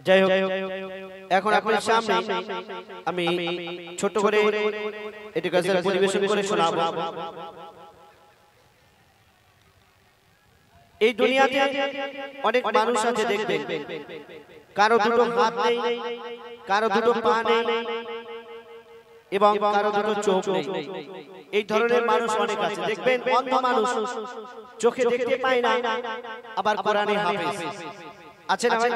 যাই হোক, এখন আপনার সামনে আমি ছোট করে এটি গজল পরিবেশন করে শোনাবো। এই দুনিয়াতে অনেক মানুষ আছে, দেখবেন কারো দুটো হাত নেই, কারো দুটো পা নেই এবং কারো দুটো চোখ নেই। এই ধরনের মানুষ অনেক আছে, দেখবেন অন্ধ মানুষ, চোখে দেখতে পায় না, আবার কোরআনে হাফেজ আছে না ভাই?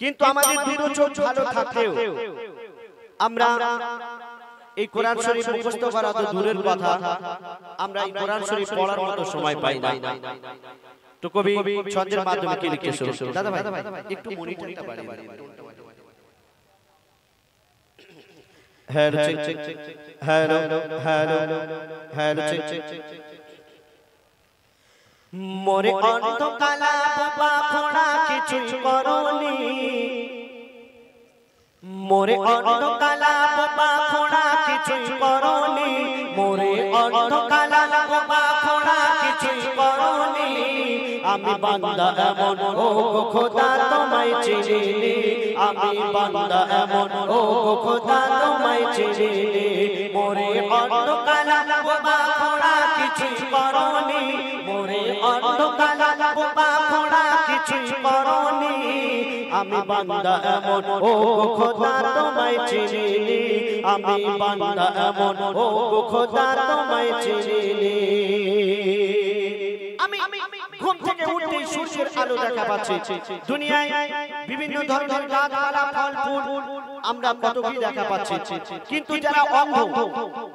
কিন্তু আমাদের দুটো চোখ ভালো থাকলেও আমরা এই কোরআন শরীফ মুখস্থ করা তো দূরের কথা, আমরা এই কোরআন শরীফ পড়ার মতো সময় পাই না। তো কবি ছন্দের মাধ্যমে কি লিখেছে দাদা ভাই, একটু মনিটরটা বাড়িয়ে দিন। Hello hello hello hello. মোরে অন্ধ কালা বাবা খোড়া কিছুই করনি, মোরে অন্ধ কালা বাবা খোড়া কিছুই করনি, মোরে অন্ধ কালা বাবা খোড়া কিছুই করনি। আমি বান্দা এমন ও খোদা তোমায় চিনি, আমি বান্দা এমন ও খোদা তোমায় চিনি। মোরে অন্ধ কালা বাবা খোড়া কিছুই করনি, মোরে অন্ধ কালা বাবা খোড়া কিছুই করনি। আমি বান্দা এমন ও খোদা তোমায় চিনি, আমি বান্দা এমন ও খোদা তোমায় চিনি। আমি ঘুম থেকে উঠতেই সূর্যের আলো দেখা পাচ্ছি, দুনিয়ায় বিভিন্ন ধরনের গাছপালা ফল ফুল আমরা কত কি দেখা পাচ্ছি। কিন্তু যারা অন্ধ,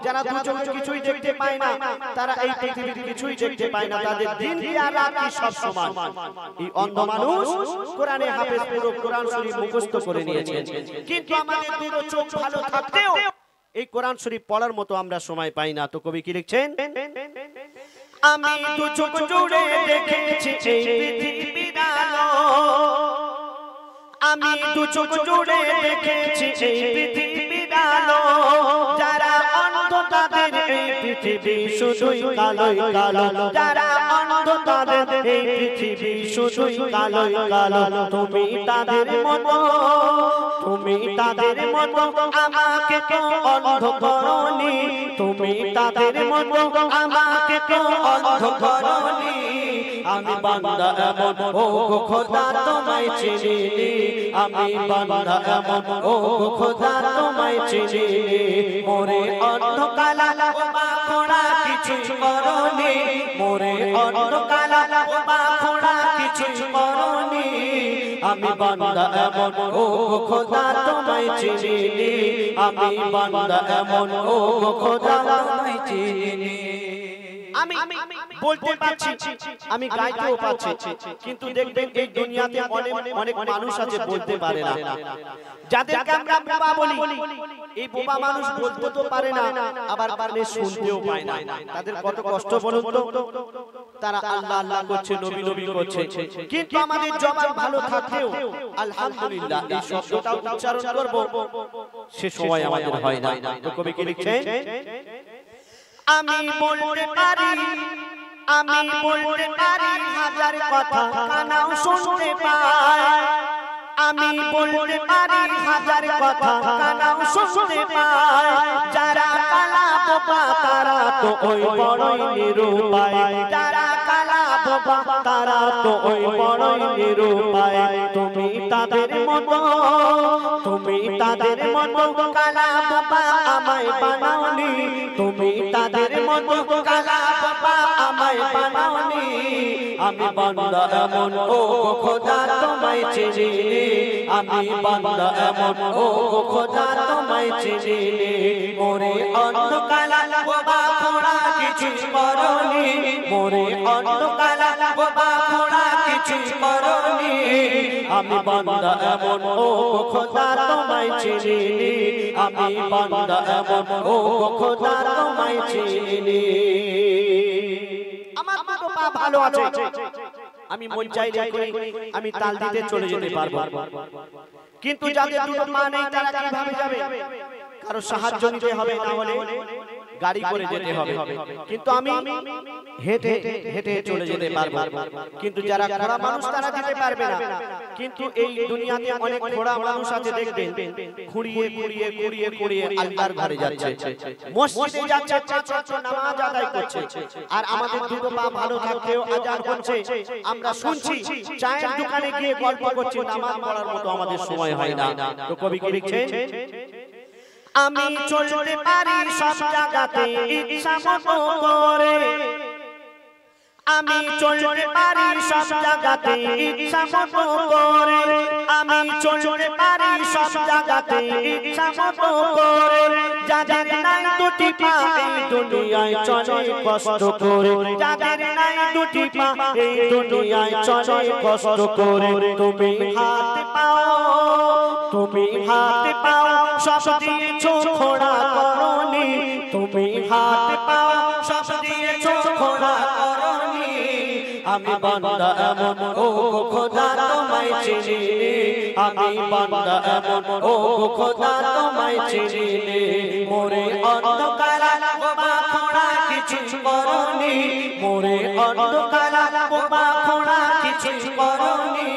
যারা দু চোখে কিছুই দেখতে পায় না, তারা এই পৃথিবীর কিছুই দেখতে পায় না, তাদের দিন আর রাত সব সমান। এই অন্ধ মানুষ কোরআনে হাফেজ, পুরো কোরআন শরীফ মুখস্থ করে নিয়েছে, কিন্তু আমাদের দুটো চোখ ভালো থাকতেও এই কোরআন শরীফ পড়ার মতো আমরা সময় পাই না। তো কবি কি লিখছেন? আমি দু চোখ জুড়ে দেখেছি এই পৃথিবীর আলো, আমি দু চোখ জুড়ে দেখেছি এই পৃথিবীর আলো। যারা অন্ধ তাদের এই পৃথিবী শুধুই কালোই কালো, যারা অন্ধ তাদের এই পৃথিবী শুধুই কালোই কালো। তুমি তাদের মতো, তুমি তাদের মতো আমাকে তো অন্ধ করনি, তুমি তাদের মতো আমাকে তো অন্ধ করনি। আমি বান্দা এমন ও খোদা তোমায় চিনি, আমি বান্দা এমন ও খোদা তোমায় চিনি। মোরে অন্ধ কালা বাবা খোড়া কিছুই করনি, মোরে অন্ধ কালা বাবা খোড়া কিছুই করনি। আমি বান্দা এমন ও খোদা তোমায় চিনি, আমি বান্দা এমন ও খোদা তোমায় চিনি। আমি বলতে পারছি, আমি গাইতেও পারছি, কিন্তু দেখবেন এই দুনিয়াতে অনেক অনেক মানুষ আছে বলতে পারে না, যাদেরকে আমরা বোবা বলি। এই বোবা মানুষ বলতে তো পারে না, আবার পারলে শুনতেও পায় না। তাদের কত কষ্ট বলুন তো। তারা আল্লাহ আল্লাহ করছে, নবী নবী করছে, কিন্তু আমাদের জবান ভালো থাকলেও আলহামদুলিল্লাহ এই শব্দটা উচ্চারণ করব সে সময় আমাদের হয় না। তো কবি কি লিখছেন? আমি বলতে পারি, আমি বলতে পারি হাজার কথা কানাও শুনতে পায়, আমি বলতে পারি হাজার কথা কানাও শুনতে পায়। যারা কালা বোবা তারা তো ওই বড়ই নিরুপায়, যারা কালা বোবা তারা তো ওই বড়ই নিরুপায়। তুমি তাদের মতো, তুমি তাদের মতো কালা বোবা আমায় বানাওনি, তুমি তাদের মতো কালা বোবা আমায় বানাওনি। আমি বান্দা এমন ও খোদা তোমায় চিনি, আমি বান্দা এমন ও খোদা তোমায় চিনি। মোরে অন্ধ কালা বোবা খোড়া কিছুই করনি, মোরে অন্ধ কালা বোবা খোড়া কিছুই করনি। আমি বান্দা এমন ও খোদা তোমায় চিনি, আমি বান্দা এমন ও খোদা তোমায় চিনি। আমার দুটো পা ভালো আছে, আমি মন চাইলে আমি তাল দিতে চলে যেতে পারবো, কিন্তু যাদের দুটো পা নেই তারা কিভাবে যাবে? কারো সাহায্য নিতে হবে, না হলে গাড়ি করে যেতে হবে, কিন্তু আমি হেঁটে হেঁটে চলে যেতে পারবো। কিন্তু যারা ঘোড়া মানুষ তারা যেতে পারবে না। কিন্তু এই দুনিয়াতে অনেক ঘোড়া মানুষ আছে, দেখবেন ঘুরিয়ে ঘুরিয়ে ঘুরিয়ে ঘুরিয়ে আল্লাহর ঘরে যাচ্ছে, মসজিদে যাচ্ছে, পাঁচ ওয়াক্ত নামাজ আদায় করছে। আর আমাদের দুটো পা ভালো থাকতেও আজান হচ্ছে, আমরা শুনছি, চায়ের দোকানে গিয়ে গল্প করছি, নামাজ পড়ার মতো আমাদের সময় হয় না। তো কবি কি লিখছেন? আমি চলতে পারি সব জায়গাতে ইচ্ছা মতো করে, আমি চলতে পারি সব জায়গাতে ইচ্ছা মতো করে, আমি চলতে পারি সব জায়গাতে ইচ্ছা মতো করে। যাদের নাই দুটি পা এই দুনিয়ায় চলে কষ্ট করে, যাদের নাই দুটি পা এই দুনিয়ায় চলে কষ্ট করে। তুমি হাত পাও, তুমি হাত পাও সব দিয়েছো খোড়া করনি, তুমি হাত পাও সব দিয়েছো খোড়া করনি। আমি বান্দা এমন ও খোদা তোমায় চিনি, আমি বান্দা এমন ও খোদা তোমায় চিনি। মোরে অন্ধকারা বোবা খোড়া কিছু করনি, মোরে অন্ধকারা বোবা খোড়া কিছু করনি।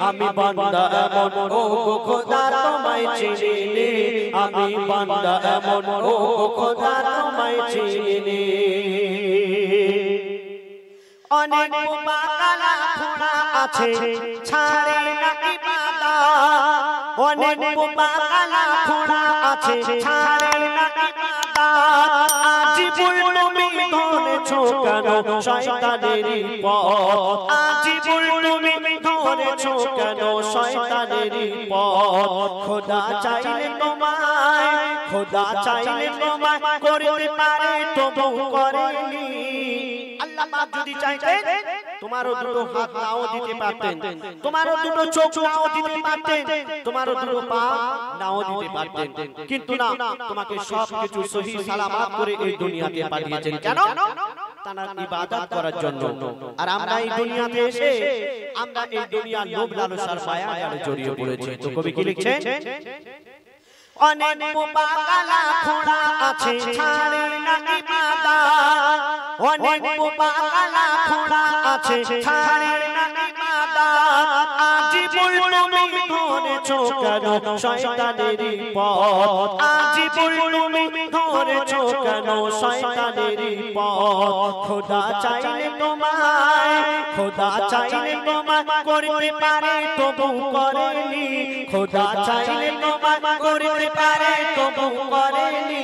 আমি বান্দা এমন ও খোদা তোমায় চিনি, আমি বান্দা এমন ও খোদা তোমায় চিনি। অনেক বোবা কালা খোড়া আছে ছাড়ে না ইবাদত, অনেক বোবা কালা খোড়া আছে ছাড়ে না ইবাদত। আজিবুল তুমি ধরেছো কেন শয়তানেরই পথ, আজিবুল তুমি ধরেছো কেন শয়তানেরই পথ। খোদা চাইলে তোমায়, খোদা চাইলে তোমায় করতে পারে তবু করেনি। আল্লাহ পাক যদি চাইতেন তোমারও দুটো হাত নাও দিতে পারতেন, তোমারও দুটো চোখ নাও দিতে পারতেন, তোমারও দুটো পা নাও দিতে পারতেন, কিন্তু না, তোমাকে সবকিছু সহি সালামত করে এই দুনিয়াতে পাঠিয়েছেন। কেন? তার ইবাদত করার জন্য। আর আমরা এই দুনিয়াতে এসে আমরা এই দুনিয়ার লোভ লালসার মায়ায় জড়িয়ে পড়েছি। তো কবি কি লিখছেন? অনেক বোবা কালা খোড়া আছে ছাড়ে না ইবাদত, অনেক বোবা কালা খোড়া আছে ছাড়ে না ইবাদত। আজিবুল তুমি ধরেছো কেন শয়তানেরই পথ, আজিবুল তুমি ধরেছো কেন শয়তানেরই পথ। খোদা চাইলে তোমায়, খোদা চাইলে তোমায় করতে পারে তবু করেনি, খোদা চাইলে তোমায় করতে পারে তবু করেনি।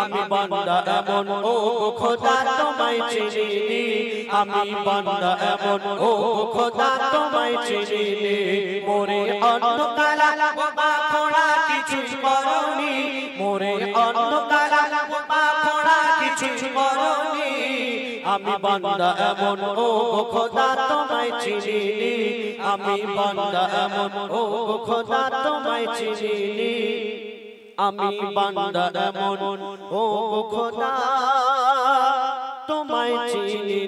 আমি বান্দা এমন ও খোদা তোমায় চিনি, আমি বান্দা এমন ও খোদা তোমায় চিনি। মোরে অন্ধকারা বোবা খোড়া কিছু করনি, মোরে অন্ধকারা বোবা খোড়া কিছু করনি। আমি বান্দা এমন ও খোদা তোমায় চিনি, আমি বান্দা এমন ও খোদা তোমায় চিনি, আমি বান্দা এমন ও খোদা তোমায় চিনি।